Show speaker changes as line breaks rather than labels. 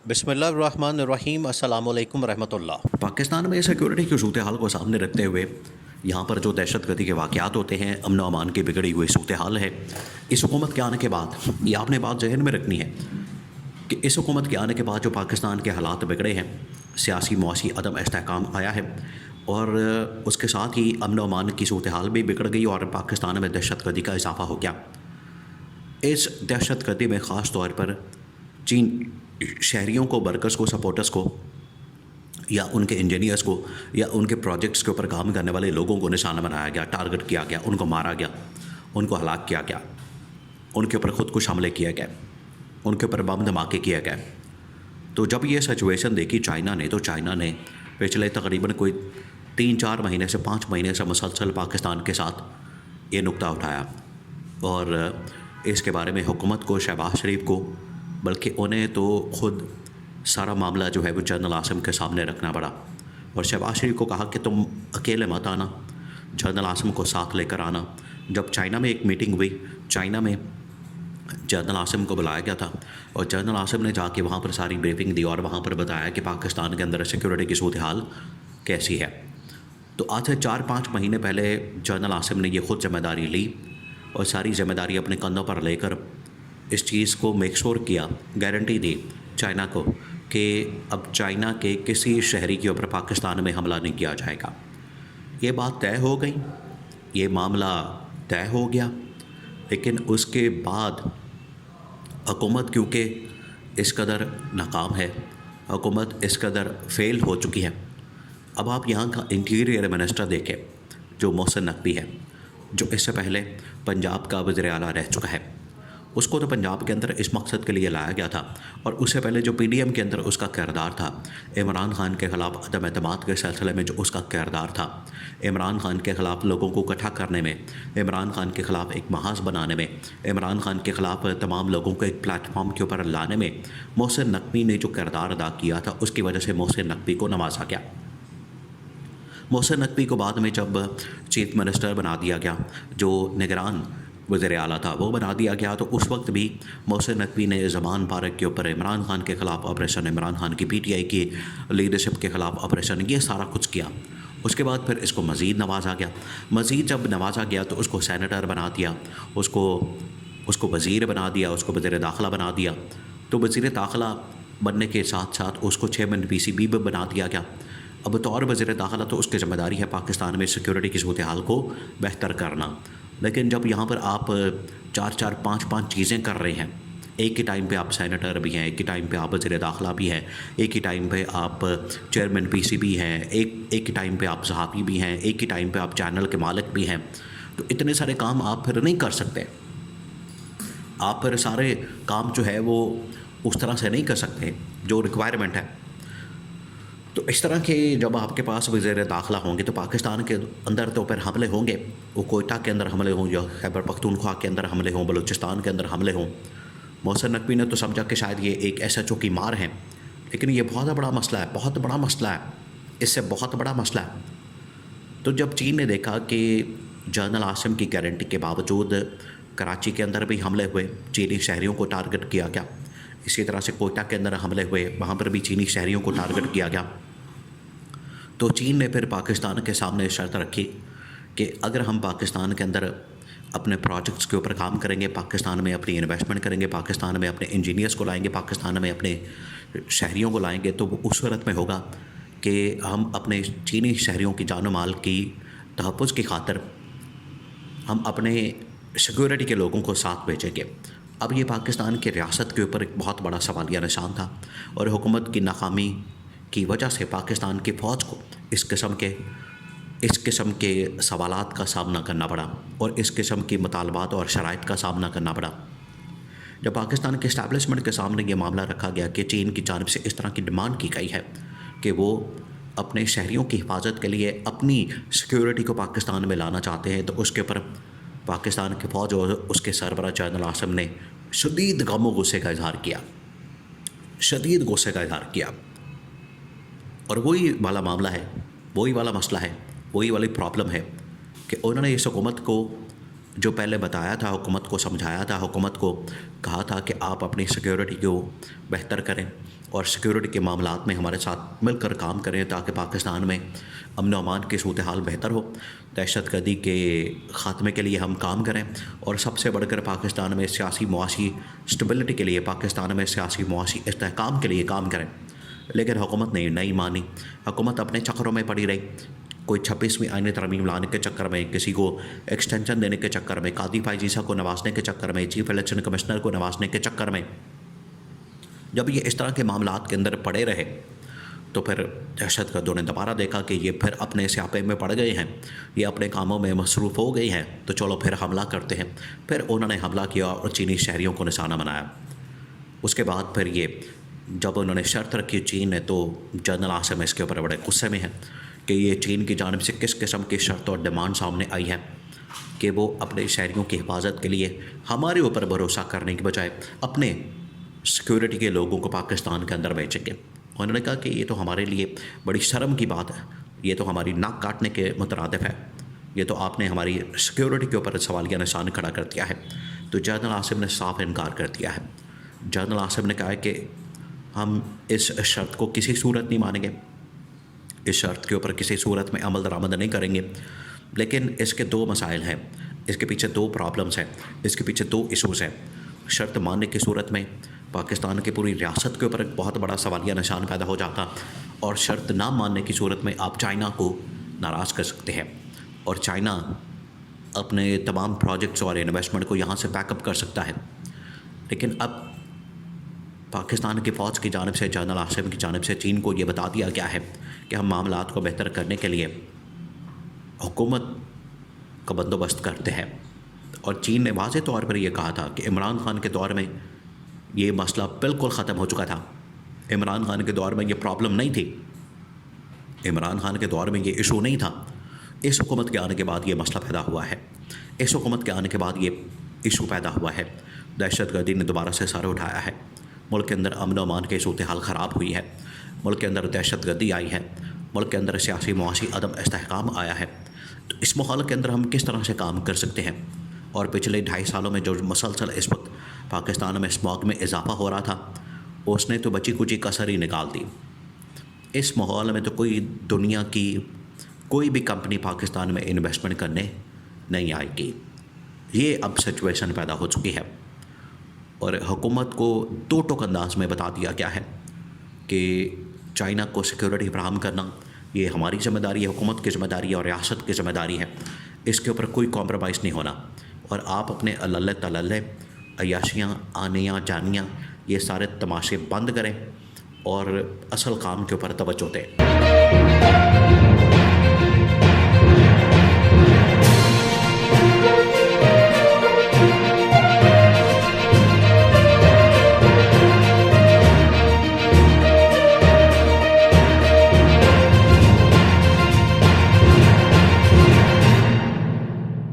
बिस्मिल्लाहिर्रहमानिर्रहीम अस्सलाम वालेकुम रहमतुल्लाह।
पाकिस्तान में सिक्योरिटी की सूरत हाल को सामने रखते हुए यहाँ पर जो दहशत गर्दी के वाक़यात होते हैं, अमन व अमान की बिगड़ी हुई सूरत हाल है, इस हुकूमत के आने के बाद ये आपने बात जहन में रखनी है कि इस हुकूमत के आने के बाद जो पाकिस्तान के हालात बिगड़े हैं, सियासी मुआशी अदम इस्तेहकाम आया है और उसके साथ ही अमन व अमान की सूरत हाल भी बिगड़ गई और पाकिस्तान में दहशत गर्दी का इजाफा हो गया। इस दहशत गर्दी में ख़ास तौर पर चीन शहरियों को, वर्कर्स को, सपोर्टर्स को या उनके इंजीनियर्स को या उनके प्रोजेक्ट्स के ऊपर काम करने वाले लोगों को निशाना बनाया गया, टारगेट किया गया, उनको मारा गया, उनको हलाक किया गया, उनके ऊपर खुदकुश हमले किए गए, उनके ऊपर बम धमाके किए गए। तो जब ये सिचुएशन देखी चाइना ने, तो चाइना ने पिछले तकरीबन कोई 3-4 महीने से 5 महीने से मुसलसल पाकिस्तान के साथ ये नुक्ता उठाया और इसके बारे में हुकूमत को, शहबाज शरीफ को, बल्कि उन्हें तो ख़ुद सारा मामला जो है वो जनरल आसिम के सामने रखना पड़ा और शहबाज शरीफ को कहा कि तुम अकेले मत आना, जनरल आसिम को साथ लेकर आना। जब चाइना में एक मीटिंग हुई, चाइना में जनरल आसिम को बुलाया गया था और जनरल आसिम ने जाके वहाँ पर सारी ब्रीफिंग दी और वहाँ पर बताया कि पाकिस्तान के अंदर सिक्योरिटी की सूरत हाल कैसी है। तो आज से 4-5 महीने पहले जनरल आसिम ने ये ख़ुद ज़िम्मेदारी ली और सारी ज़िम्मेदारी अपने कंधों पर लेकर इस चीज़ को मेक श्योर किया, गारंटी दी चाइना को कि अब चाइना के किसी शहरी के ऊपर पाकिस्तान में हमला नहीं किया जाएगा। ये बात तय हो गई, ये मामला तय हो गया, लेकिन उसके बाद हुकूमत क्योंकि इस कदर नाकाम है, हुकूमत इस कदर फेल हो चुकी है। अब आप यहाँ का इंटीरियर मिनिस्टर देखें जो मोहसिन नकवी है, जो इससे पहले पंजाब का वज़ीर आला रह चुका है, उसको तो पंजाब के अंदर इस मकसद के लिए लाया गया था और उससे पहले जो पीडीएम के अंदर उसका किरदार था, इमरान खान के ख़िलाफ़ अदम एतमाद के सिलसिले में जो उसका किरदार था, इमरान खान के ख़िलाफ़ लोगों को इकट्ठा करने में, इमरान खान के ख़िलाफ़ एक महाज बनाने में, इमरान खान के ख़िलाफ़ तमाम लोगों को एक प्लेटफॉर्म के ऊपर लाने में मोहसिन नकवी ने जो किरदार अदा किया था, उसकी वजह से मोहसिन नकवी को नवाजा गया। मोहसिन नकवी को बाद में जब चीफ मिनिस्टर बना दिया गया, जो निगरान वज़ीर आला था वो बना दिया गया, तो उस वक्त भी मोहसिन नकवी ने ज़मान पार्क के ऊपर इमरान खान के ख़िलाफ़ ऑपरेशन, इमरान खान की पीटीआई की लीडरशिप के ख़िलाफ़ ऑपरेशन, ये सारा कुछ किया। उसके बाद फिर इसको मज़ीद नवाजा गया। मज़ीद जब नवाजा गया तो उसको सेनेटर बना दिया, उसको वज़ीर बना दिया, उसको वज़ीर दाखिला बना दिया। तो वज़ीर दाखिला बनने के साथ साथ उसको चेयरमैन पीसीबी भी बना दिया गया। अब बतौर वज़ीर दाखिला तो उसकी ज़िम्मेदारी है पाकिस्तान में सिक्योरिटी की सूरत हाल को बेहतर करना, लेकिन जब यहाँ पर आप 4-4, 5-5 चीज़ें कर रहे हैं, एक ही टाइम पे आप सेनेटर भी हैं, एक ही टाइम पे आप वज़ीर दाखिला भी हैं, एक ही टाइम पे आप चेयरमैन पीसीबी हैं, एक ही टाइम पे आप सहाफ़ी भी हैं, एक ही टाइम पे आप चैनल के मालिक भी हैं, तो इतने सारे काम आप फिर नहीं कर सकते। आप फिर सारे काम जो है वो उस तरह से नहीं कर सकते जो रिक्वायरमेंट है। तो इस तरह के जब आपके पास वज़ीर दाखिला होंगे तो पाकिस्तान के अंदर तो फिर हमले होंगे, वो कोयटा के अंदर हमले हों या खैबर पख्तूनख्वा के अंदर हमले हों, बलूचिस्तान के अंदर हमले हों। मोहसिन नकवी ने तो समझा कि शायद ये एक SHO की मार है, लेकिन ये बहुत बड़ा मसला है, बहुत बड़ा मसला है, इससे बहुत बड़ा मसला है। तो जब चीन ने देखा कि जनरल आसिम की गारंटी के बावजूद कराची के अंदर भी हमले हुए, चीनी शहरियों को टारगेट किया गया, इसी तरह से कोयटा के अंदर हमले हुए, वहाँ पर भी चीनी शहरियों को टारगेट किया गया, तो चीन ने फिर पाकिस्तान के सामने शर्त रखी कि अगर हम पाकिस्तान के अंदर अपने प्रोजेक्ट्स के ऊपर काम करेंगे, पाकिस्तान में अपनी इन्वेस्टमेंट करेंगे, पाकिस्तान में अपने इंजीनियर्स को लाएंगे, पाकिस्तान में अपने शहरियों को लाएंगे, तो वो उस सूरत में होगा कि हम अपने चीनी शहरियों की जान माल की तहफ़्फ़ुज़ की खातिर हम अपने सिक्योरिटी के लोगों को साथ भेजेंगे। अब ये पाकिस्तान की रियासत के ऊपर एक बहुत बड़ा सवालिया निशान था और हुकूमत की नाकामी की वजह से पाकिस्तान की फ़ौज को इस किस्म के सवालात का सामना करना पड़ा और इस किस्म की मुतालबात और शराइत का सामना करना पड़ा। जब पाकिस्तान के इस्टेब्लिशमेंट के सामने ये मामला रखा गया कि चीन की जानिब से इस तरह की डिमांड की गई है कि वो अपने शहरियों की हिफाजत के लिए अपनी सिक्योरिटी को पाकिस्तान में लाना चाहते हैं, तो उसके ऊपर पाकिस्तान की फ़ौज और उसके सरबराह जनरल आसिम ने शदीद गम व गुस्से का इज़हार किया, शदीद गुस्से का इज़हार किया। और वही वाला मामला है, वही वाला मसला है, वही वाली प्रॉब्लम है कि उन्होंने इस हुकूमत को जो पहले बताया था, हुकूमत को समझाया था, हुकूमत को कहा था कि आप अपनी सिक्योरिटी को बेहतर करें, اور سیکیورٹی کے معاملات میں ہمارے ساتھ مل کر کام کریں تاکہ پاکستان میں امن و امان کی صورتحال بہتر ہو، دہشت گردی کے خاتمے کے لیے ہم کام کریں، اور سب سے بڑھ کر پاکستان میں سیاسی معاشی اسٹیبلٹی کے لیے، پاکستان میں سیاسی معاشی استحکام کے لیے کام کریں۔ لیکن حکومت نے نہیں مانی، حکومت اپنے چکروں میں پڑی رہی، کوئی 26ویں آئینی ترمیم لانے کے چکر میں، کسی کو ایکسٹینشن دینے کے چکر میں، قاضی فائزیسا کو نوازنے کے چکر میں، چیف الیکشن کمشنر کو نوازنے کے چکر میں۔ جب یہ اس طرح کے معاملات کے اندر پڑے رہے تو پھر دہشت گردوں نے دوبارہ دیکھا کہ یہ پھر اپنے سیاپے میں پڑ گئے ہیں، یہ اپنے کاموں میں مصروف ہو گئی ہیں، تو چلو پھر حملہ کرتے ہیں۔ پھر انہوں نے حملہ کیا اور چینی شہریوں کو نشانہ بنایا۔ اس کے بعد پھر یہ جب انہوں نے شرط رکھی چین نے، تو جنرل عاصم اس کے اوپر بڑے غصے میں ہیں کہ یہ چین کی جانب سے کس قسم کی شرط اور ڈیمانڈ سامنے آئی ہے کہ وہ اپنے شہریوں کی حفاظت کے لیے ہمارے اوپر بھروسہ کرنے کے بجائے اپنے سیکیورٹی کے لوگوں کو پاکستان کے اندر بھیجیں گے۔ انہوں نے کہا کہ یہ تو ہمارے لیے بڑی شرم کی بات ہے، یہ تو ہماری ناک کاٹنے کے مترادف ہے، یہ تو آپ نے ہماری سیکیورٹی کے اوپر سوالیہ نشان کھڑا کر دیا ہے۔ تو جنرل عاصم نے صاف انکار کر دیا ہے۔ جنرل عاصم نے کہا ہے کہ ہم اس شرط کو کسی صورت نہیں مانیں گے، اس شرط کے اوپر کسی صورت میں عمل درآمد نہیں کریں گے، لیکن اس کے دو مسائل ہیں، اس کے پیچھے دو پرابلمس ہیں، اس کے پیچھے دو ایشوز ہیں۔ شرط ماننے کی صورت میں پاکستان کی پوری ریاست کے اوپر ایک بہت بڑا سوالیہ نشان پیدا ہو جاتا، اور شرط نہ ماننے کی صورت میں آپ چائنا کو ناراض کر سکتے ہیں، اور چائنا اپنے تمام پروجیکٹس اور انویسٹمنٹ کو یہاں سے بیک اپ کر سکتا ہے۔ لیکن اب پاکستان کی فوج کی جانب سے، جنرل عاصم کی جانب سے چین کو یہ بتا دیا گیا ہے کہ ہم معاملات کو بہتر کرنے کے لیے حکومت کا بندوبست کرتے ہیں۔ اور چین نے واضح طور پر یہ کہا تھا کہ عمران خان کے دور میں یہ مسئلہ بالکل ختم ہو چکا تھا، عمران خان کے دور میں یہ پرابلم نہیں تھی، عمران خان کے دور میں یہ ایشو نہیں تھا، اس حکومت کے آنے کے بعد یہ مسئلہ پیدا ہوا ہے، اس حکومت کے آنے کے بعد یہ ایشو پیدا ہوا ہے، دہشت گردی نے دوبارہ سے سر اٹھایا ہے، ملک کے اندر امن و امان کی صورتحال خراب ہوئی ہے، ملک کے اندر دہشت گردی آئی ہے، ملک کے اندر سیاسی معاشی عدم استحکام آیا ہے۔ تو اس ماحول کے اندر ہم کس طرح سے کام کر سکتے ہیں؟ اور پچھلے 2.5 سالوں میں جو مسلسل اس وقت پاکستان میں اسموگ میں اضافہ ہو رہا تھا، اس نے تو بچی کچی کسر ہی نکال دی۔ اس ماحول میں تو کوئی دنیا کی کوئی بھی کمپنی پاکستان میں انویسٹمنٹ کرنے نہیں آئے گی۔ یہ اب سچویشن پیدا ہو چکی ہے، اور حکومت کو دو ٹوک انداز میں بتا دیا گیا ہے کہ چائنا کو سیکیورٹی فراہم کرنا یہ ہماری ذمہ داری ہے، حکومت کی ذمہ داری ہے اور ریاست کی ذمہ داری ہے، اس کے اوپر کوئی کمپرومائز نہیں ہونا، اور آپ اپنے اللہ تللے عیاشیاں آنیاں جانیاں یہ سارے تماشے بند کریں اور اصل کام کے اوپر توجہ دیں۔